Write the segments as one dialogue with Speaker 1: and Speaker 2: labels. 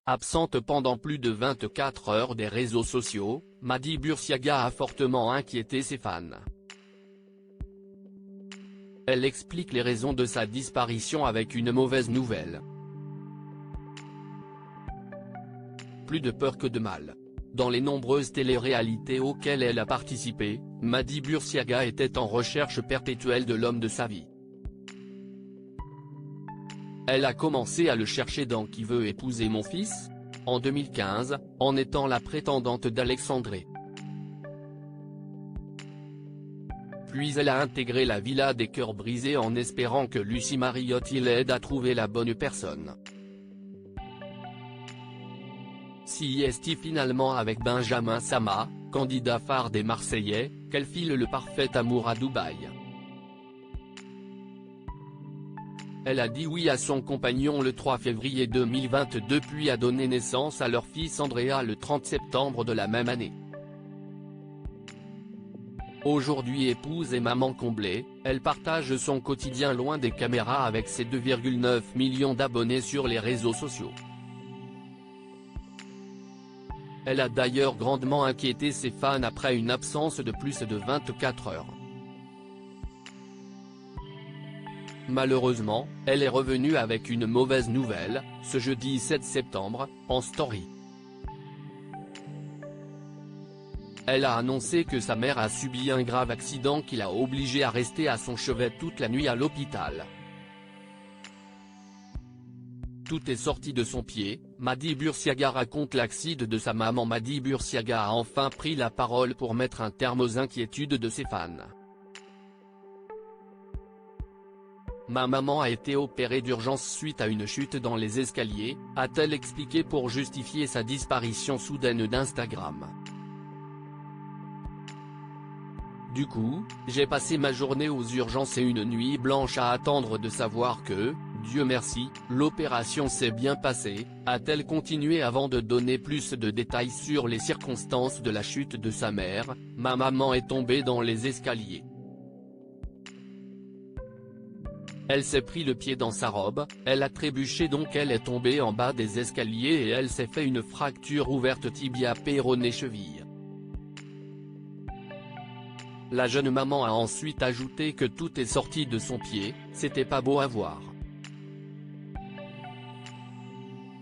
Speaker 1: Absente pendant plus de 24 heures des réseaux sociaux, Mady Bursiaga a fortement inquiété ses fans. Elle explique les raisons de sa disparition avec une mauvaise nouvelle. Plus de peur que de mal. Dans les nombreuses téléréalités auxquelles elle a participé, Mady Bursiaga était en recherche perpétuelle de l'homme de sa vie. Elle a commencé à le chercher dans Qui veut épouser mon fils ? En 2015, en étant la prétendante d'Alexandre. Puis elle a intégré la Villa des Cœurs Brisés en espérant que Lucie Mariotti l'aide à trouver la bonne personne. Si est finalement avec Benjamin Sama, candidat phare des Marseillais, qu'elle file le parfait amour à Dubaï. Elle a dit oui à son compagnon le 3 février 2022 puis a donné naissance à leur fils Andrea le 30 septembre de la même année. Aujourd'hui épouse et maman comblée, elle partage son quotidien loin des caméras avec ses 2,9 millions d'abonnés sur les réseaux sociaux. Elle a d'ailleurs grandement inquiété ses fans après une absence de plus de 24 heures. Malheureusement, elle est revenue avec une mauvaise nouvelle, ce jeudi 7 septembre, en story. Elle a annoncé que sa mère a subi un grave accident qui l'a obligée à rester à son chevet toute la nuit à l'hôpital. Tout est sorti de son pied, Mady Bursiaga raconte l'accident de sa maman. Mady Bursiaga a enfin pris la parole pour mettre un terme aux inquiétudes de ses fans. Ma maman a été opérée d'urgence suite à une chute dans les escaliers, a-t-elle expliqué pour justifier sa disparition soudaine d'Instagram. Du coup, j'ai passé ma journée aux urgences et une nuit blanche à attendre de savoir que, Dieu merci, l'opération s'est bien passée, a-t-elle continué avant de donner plus de détails sur les circonstances de la chute de sa mère. Ma maman est tombée dans les escaliers. Elle s'est pris le pied dans sa robe, elle a trébuché donc elle est tombée en bas des escaliers et elle s'est fait une fracture ouverte tibia péroné cheville. La jeune maman a ensuite ajouté que tout est sorti de son pied, c'était pas beau à voir.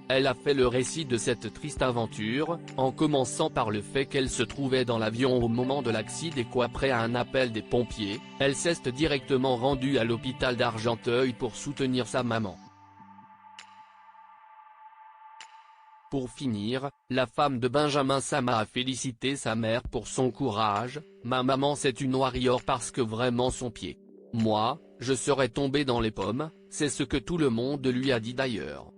Speaker 1: Elle a fait le récit de cette triste aventure, en commençant par le fait qu'elle se trouvait dans l'avion au moment de l'accident et qu'après un appel des pompiers, elle s'est directement rendue à l'hôpital d'Argenteuil pour soutenir sa maman. Pour finir, la femme de Benjamin Sama a félicité sa mère pour son courage. Ma maman c'est une warrior parce que vraiment son pied. Moi, je serais tombée dans les pommes, c'est ce que tout le monde lui a dit d'ailleurs.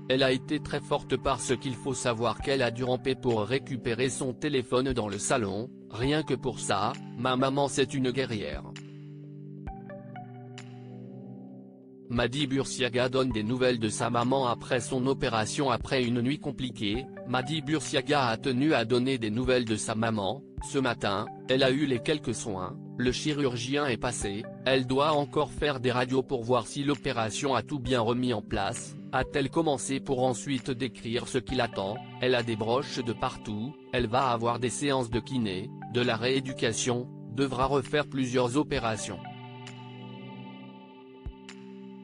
Speaker 1: Elle a été très forte parce qu'il faut savoir qu'elle a dû ramper pour récupérer son téléphone dans le salon, rien que pour ça, ma maman c'est une guerrière. Mady Bursiaga donne des nouvelles de sa maman après son opération. Après une nuit compliquée, Mady Bursiaga a tenu à donner des nouvelles de sa maman. Ce matin, elle a eu les quelques soins, le chirurgien est passé, elle doit encore faire des radios pour voir si l'opération a tout bien remis en place, a-t-elle commencé pour ensuite décrire ce qui l'attend. Elle a des broches de partout, elle va avoir des séances de kiné, de la rééducation, devra refaire plusieurs opérations.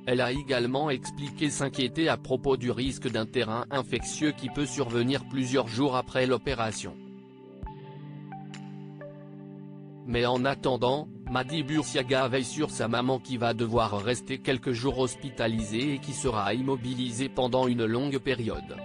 Speaker 1: Elle a également expliqué s'inquiéter à propos du risque d'un terrain infectieux qui peut survenir plusieurs jours après l'opération. Mais en attendant, Mady Bursiaga veille sur sa maman qui va devoir rester quelques jours hospitalisée et qui sera immobilisée pendant une longue période.